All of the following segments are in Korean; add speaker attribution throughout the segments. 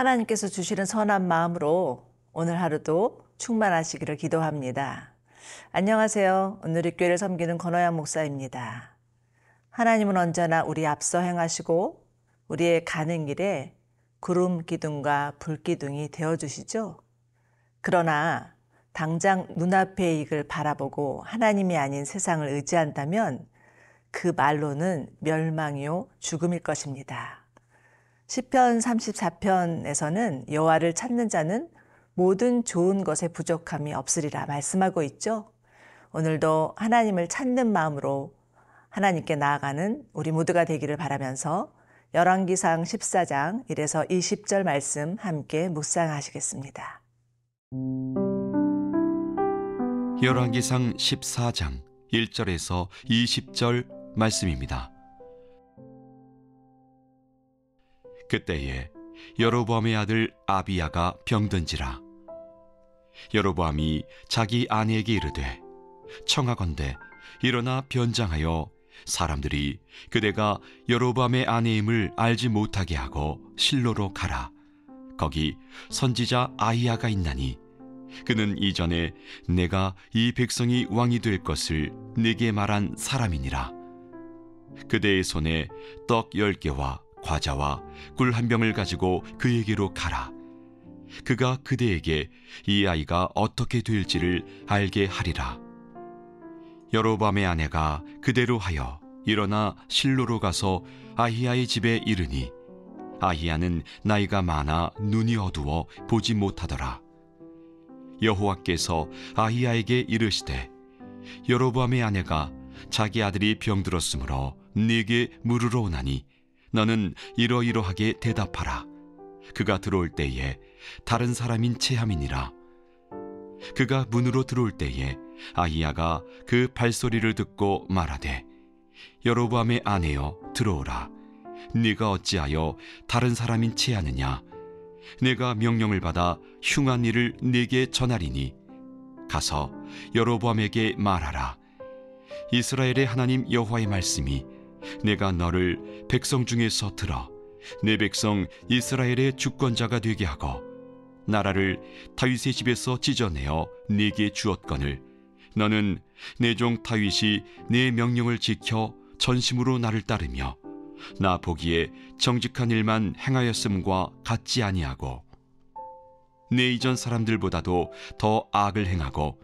Speaker 1: 하나님께서 주시는 선한 마음으로 오늘 하루도 충만하시기를 기도합니다. 안녕하세요. 오늘 교회를 섬기는 권호양 목사입니다. 하나님은 언제나 우리 앞서 행하시고 우리의 가는 길에 구름 기둥과 불 기둥이 되어주시죠. 그러나 당장 눈앞의 이익을 바라보고 하나님이 아닌 세상을 의지한다면 그 말로는 멸망이요 죽음일 것입니다. 시편 34편에서는 여호와를 찾는 자는 모든 좋은 것에 부족함이 없으리라 말씀하고 있죠. 오늘도 하나님을 찾는 마음으로 하나님께 나아가는 우리 모두가 되기를 바라면서 열왕기상 14장 1에서 20절 말씀 함께 묵상하시겠습니다.
Speaker 2: 열왕기상 14장 1절에서 20절 말씀입니다. 그때에 여로보암의 아들 아비야가 병든지라. 여로보암이 자기 아내에게 이르되 청하건대 일어나 변장하여 사람들이 그대가 여로보암의 아내임을 알지 못하게 하고 실로로 가라. 거기 선지자 아히야가 있나니 그는 이전에 내가 이 백성이 왕이 될 것을 네게 말한 사람이니라. 그대의 손에 떡 10개와 과자와 꿀 한 병을 가지고 그에게로 가라. 그가 그대에게 이 아이가 어떻게 될지를 알게 하리라. 여로보암의 아내가 그대로 하여 일어나 실로로 가서 아히야의 집에 이르니 아히야는 나이가 많아 눈이 어두워 보지 못하더라. 여호와께서 아히야에게 이르시되 여로보암의 아내가 자기 아들이 병들었으므로 네게 물으러 오나니 너는 이러이러하게 대답하라. 그가 들어올 때에 다른 사람인 체함이니라. 그가 문으로 들어올 때에 아히야가 그 발소리를 듣고 말하되 여로보암의 아내여 들어오라. 네가 어찌하여 다른 사람인 체하느냐. 내가 명령을 받아 흉한 일을 네게 전하리니 가서 여로보암에게 말하라. 이스라엘의 하나님 여호와의 말씀이 내가 너를 백성 중에서 들어 내 백성 이스라엘의 주권자가 되게 하고 나라를 다윗의 집에서 찢어내어 네게 주었거늘 너는 내 종 다윗이 내 명령을 지켜 전심으로 나를 따르며 나 보기에 정직한 일만 행하였음과 같지 아니하고 내 이전 사람들보다도 더 악을 행하고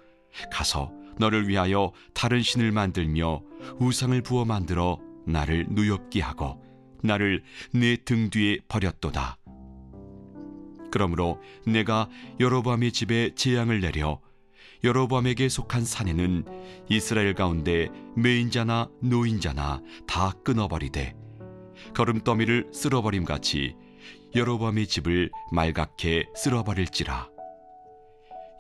Speaker 2: 가서 너를 위하여 다른 신을 만들며 우상을 부어 만들어 나를 누엽게 하고 나를 내 등 뒤에 버렸도다. 그러므로 내가 여로보암의 집에 재앙을 내려 여로보암에게 속한 산에는 이스라엘 가운데 매인자나 노인자나 다 끊어버리되 거름더미를 쓸어버림같이 여로보암의 집을 말갛게 쓸어버릴지라.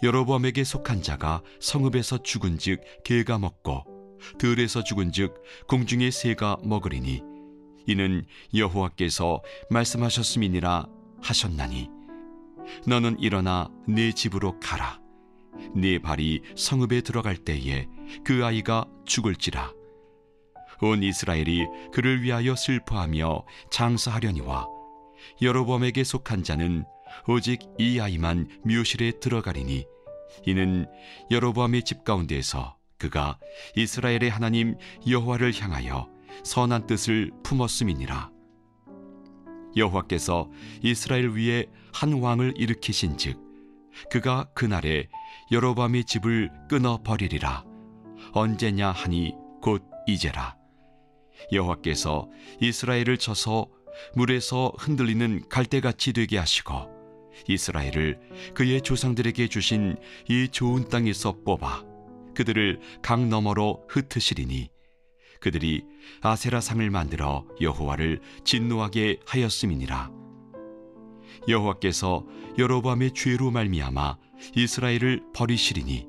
Speaker 2: 여로보암에게 속한 자가 성읍에서 죽은즉 개가 먹고 들에서 죽은즉 공중의 새가 먹으리니 이는 여호와께서 말씀하셨음이니라 하셨나니 너는 일어나 네 집으로 가라. 네 발이 성읍에 들어갈 때에 그 아이가 죽을지라. 온 이스라엘이 그를 위하여 슬퍼하며 장사하려니와 여로보암에게 속한 자는 오직 이 아이만 묘실에 들어가리니 이는 여로보암의 집 가운데에서 그가 이스라엘의 하나님 여호와를 향하여 선한 뜻을 품었음이니라. 여호와께서 이스라엘 위에 한 왕을 일으키신즉 그가 그날에 여로보암의 집을 끊어 버리리라. 언제냐 하니 곧 이제라. 여호와께서 이스라엘을 쳐서 물에서 흔들리는 갈대같이 되게 하시고 이스라엘을 그의 조상들에게 주신 이 좋은 땅에서 뽑아 그들을 강 너머로 흩으시리니 그들이 아세라상을 만들어 여호와를 진노하게 하였음이니라. 여호와께서 여로보암의 죄로 말미암아 이스라엘을 버리시리니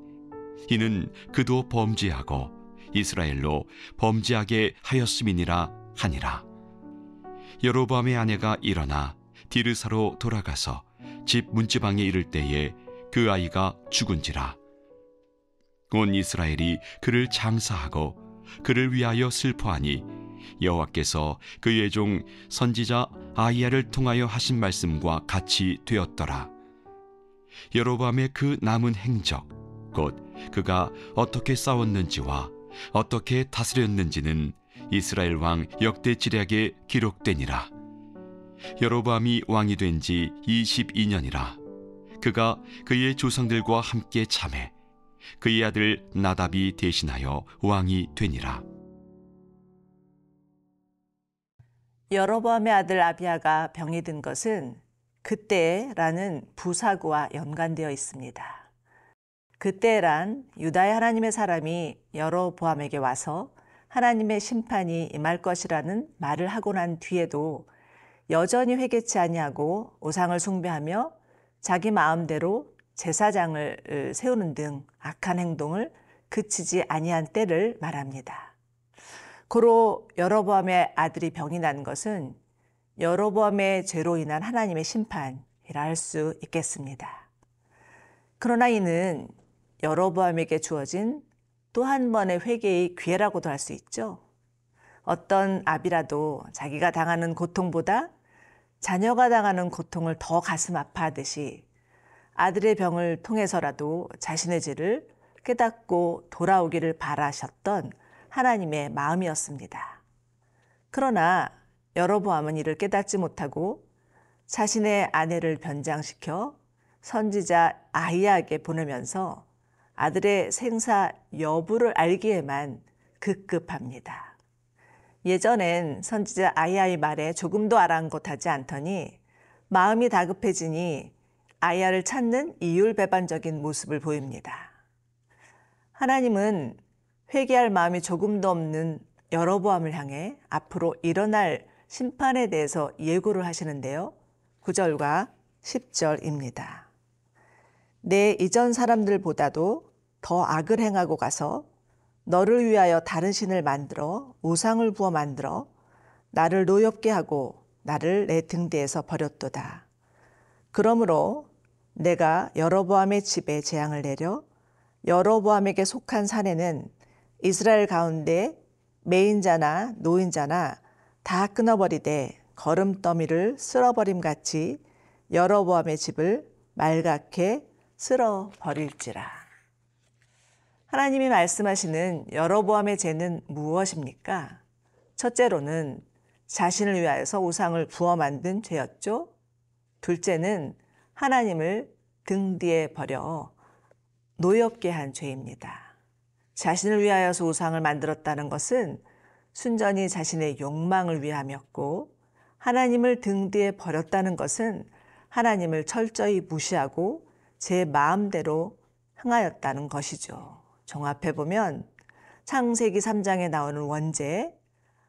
Speaker 2: 이는 그도 범죄하고 이스라엘로 범죄하게 하였음이니라 하니라. 여로보암의 아내가 일어나 디르사로 돌아가서 집 문지방에 이를 때에 그 아이가 죽은지라. 온 이스라엘이 그를 장사하고 그를 위하여 슬퍼하니 여호와께서 그의 종 선지자 아히야를 통하여 하신 말씀과 같이 되었더라. 여로보암의 그 남은 행적, 곧 그가 어떻게 싸웠는지와 어떻게 다스렸는지는 이스라엘 왕 역대지략에 기록되니라. 여로보암이 왕이 된 지 22년이라. 그가 그의 조상들과 함께 참해 그의 아들 나답이 대신하여 왕이 되니라.
Speaker 1: 여로보암의 아들 아비야가 병이 든 것은 그때라는 부사구와 연관되어 있습니다. 그때란 유다의 하나님의 사람이 여로보암에게 와서 하나님의 심판이 임할 것이라는 말을 하고 난 뒤에도 여전히 회개치 아니하고 우상을 숭배하며 자기 마음대로 제사장을 세우는 등 악한 행동을 그치지 아니한 때를 말합니다. 고로 여로보암의 아들이 병이 난 것은 여로보암의 죄로 인한 하나님의 심판이라 할 수 있겠습니다. 그러나 이는 여로보암에게 주어진 또 한 번의 회개의 기회라고도 할 수 있죠. 어떤 아비라도 자기가 당하는 고통보다 자녀가 당하는 고통을 더 가슴 아파하듯이 아들의 병을 통해서라도 자신의 죄를 깨닫고 돌아오기를 바라셨던 하나님의 마음이었습니다. 그러나 여로보암은 이를 깨닫지 못하고 자신의 아내를 변장시켜 선지자 아히야에게 보내면서 아들의 생사 여부를 알기에만 급급합니다. 예전엔 선지자 아히야의 말에 조금도 아랑곳하지 않더니 마음이 다급해지니 아히야를 찾는 이율배반적인 모습을 보입니다. 하나님은 회개할 마음이 조금도 없는 여로보암을 향해 앞으로 일어날 심판에 대해서 예고를 하시는데요. 9절과 10절입니다. 내 이전 사람들보다도 더 악을 행하고 가서 너를 위하여 다른 신을 만들어 우상을 부어 만들어 나를 노엽게 하고 나를 내 등대에서 버렸도다. 그러므로 내가 여로보암의 집에 재앙을 내려 여로보암에게 속한 산에는 이스라엘 가운데 매인자나 노인자나 다 끊어버리되 거름더미를 쓸어버림같이 여로보암의 집을 말갛게 쓸어버릴지라. 하나님이 말씀하시는 여로보암의 죄는 무엇입니까? 첫째로는 자신을 위하여서 우상을 부어 만든 죄였죠. 둘째는 하나님을 등 뒤에 버려 노엽게 한 죄입니다. 자신을 위하여서 우상을 만들었다는 것은 순전히 자신의 욕망을 위함이었고, 하나님을 등 뒤에 버렸다는 것은 하나님을 철저히 무시하고 제 마음대로 행하였다는 것이죠. 종합해보면 창세기 3장에 나오는 원죄,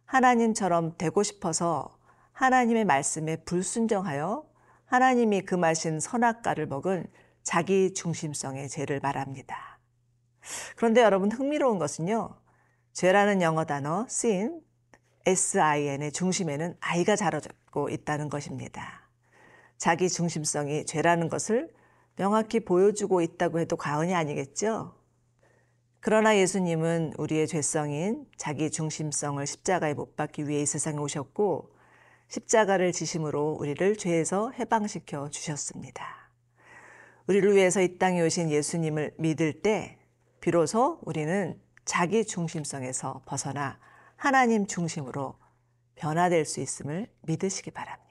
Speaker 1: 하나님처럼 되고 싶어서 하나님의 말씀에 불순종하여 하나님이 금하신 선악과를 먹은 자기 중심성의 죄를 말합니다. 그런데 여러분, 흥미로운 것은요, 죄라는 영어 단어 sin, sin의 중심에는 i가 자리잡고 있다는 것입니다. 자기 중심성이 죄라는 것을 명확히 보여주고 있다고 해도 과언이 아니겠죠? 그러나 예수님은 우리의 죄성인 자기 중심성을 십자가에 못 박기 위해 이 세상에 오셨고, 십자가를 지심으로 우리를 죄에서 해방시켜 주셨습니다. 우리를 위해서 이 땅에 오신 예수님을 믿을 때 비로소 우리는 자기 중심성에서 벗어나 하나님 중심으로 변화될 수 있음을 믿으시기 바랍니다.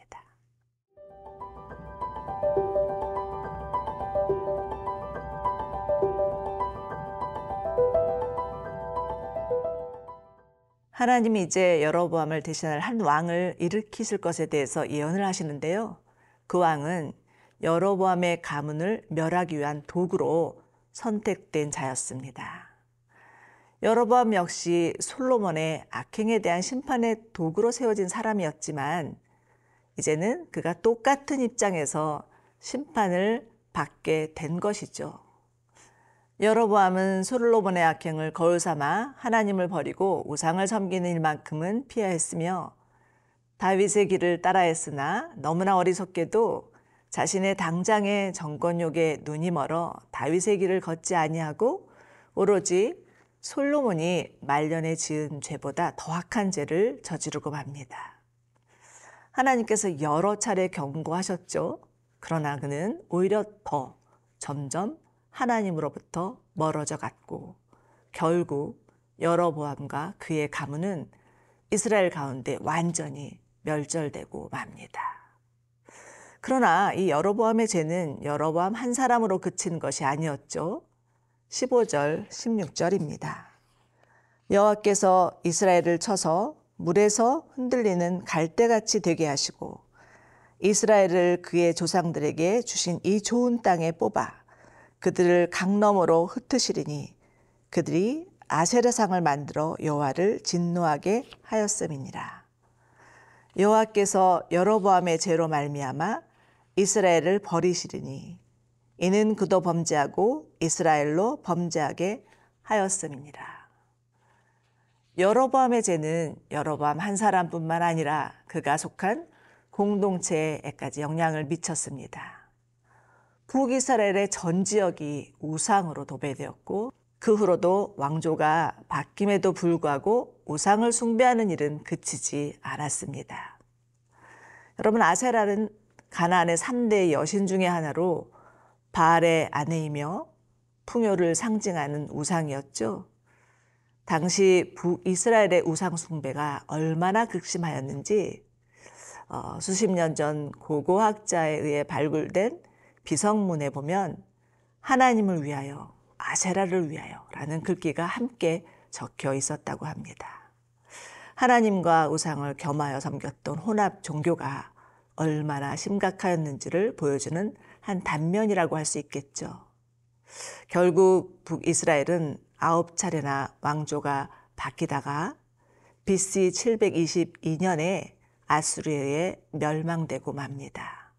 Speaker 1: 하나님이 이제 여로보암을 대신할 한 왕을 일으키실 것에 대해서 예언을 하시는데요. 그 왕은 여로보암의 가문을 멸하기 위한 도구로 선택된 자였습니다. 여로보암 역시 솔로몬의 악행에 대한 심판의 도구로 세워진 사람이었지만, 이제는 그가 똑같은 입장에서 심판을 받게 된 것이죠. 여로보암은 솔로몬의 악행을 거울 삼아 하나님을 버리고 우상을 섬기는 일만큼은 피하였으며, 다윗의 길을 따라했으나 너무나 어리석게도 자신의 당장의 정권욕에 눈이 멀어 다윗의 길을 걷지 아니하고 오로지 솔로몬이 말년에 지은 죄보다 더 악한 죄를 저지르고 맙니다. 하나님께서 여러 차례 경고하셨죠. 그러나 그는 오히려 더 점점 하나님으로부터 멀어져 갔고 결국 여로보암과 그의 가문은 이스라엘 가운데 완전히 멸절되고 맙니다. 그러나 이 여로보암의 죄는 여로보암 한 사람으로 그친 것이 아니었죠. 15절, 16절입니다. 여호와께서 이스라엘을 쳐서 물에서 흔들리는 갈대같이 되게 하시고 이스라엘을 그의 조상들에게 주신 이 좋은 땅에 뽑아 그들을 강 너머로 흩으시리니 그들이 아세라상을 만들어 여호와를 진노하게 하였음이니라. 여호와께서 여로보암의 죄로 말미암아 이스라엘을 버리시리니 이는 그도 범죄하고 이스라엘로 범죄하게 하였음이니라. 여로보암의 죄는 여로보암 한 사람뿐만 아니라 그가 속한 공동체에까지 영향을 미쳤습니다. 북이스라엘의 전 지역이 우상으로 도배되었고 그 후로도 왕조가 바뀜에도 불구하고 우상을 숭배하는 일은 그치지 않았습니다. 여러분, 아세라는 가나안의 3대 여신 중의 하나로 바알의 아내이며 풍요를 상징하는 우상이었죠. 당시 북이스라엘의 우상 숭배가 얼마나 극심하였는지 수십 년 전 고고학자에 의해 발굴된 비석문에 보면 하나님을 위하여, 아세라를 위하여 라는 글귀가 함께 적혀 있었다고 합니다. 하나님과 우상을 겸하여 섬겼던 혼합 종교가 얼마나 심각하였는지를 보여주는 한 단면이라고 할 수 있겠죠. 결국 북이스라엘은 9차례나 왕조가 바뀌다가 BC 722년에 아수르에 멸망되고 맙니다.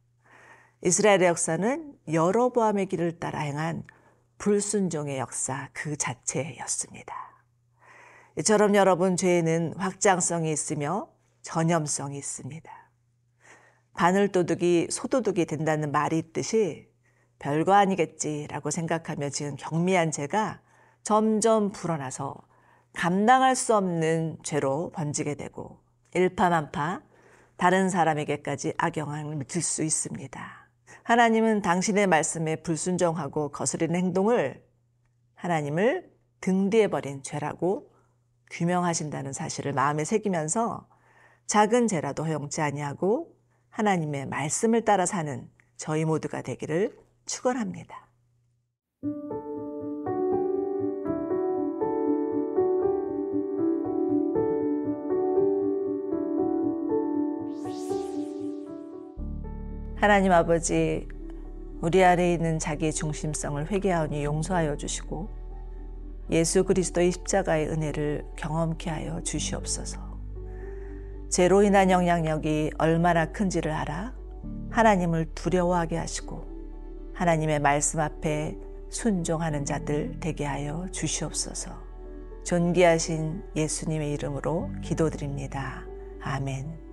Speaker 1: 이스라엘의 역사는 여로보암의 길을 따라 행한 불순종의 역사 그 자체였습니다. 이처럼 여러분, 죄에는 확장성이 있으며 전염성이 있습니다. 바늘도둑이 소도둑이 된다는 말이 있듯이 별거 아니겠지라고 생각하며 지은 경미한 죄가 점점 불어나서 감당할 수 없는 죄로 번지게 되고 일파만파 다른 사람에게까지 악영향을 미칠 수 있습니다. 하나님은 당신의 말씀에 불순종하고 거스르는 행동을 하나님을 등뒤에 버린 죄라고 규명하신다는 사실을 마음에 새기면서 작은 죄라도 허용치 아니하고 하나님의 말씀을 따라 사는 저희 모두가 되기를 축원합니다. 하나님 아버지, 우리 안에 있는 자기 중심성을 회개하오니 용서하여 주시고 예수 그리스도의 십자가의 은혜를 경험케 하여 주시옵소서. 죄로 인한 영향력이 얼마나 큰지를 알아 하나님을 두려워하게 하시고 하나님의 말씀 앞에 순종하는 자들 되게 하여 주시옵소서. 존귀하신 예수님의 이름으로 기도드립니다. 아멘.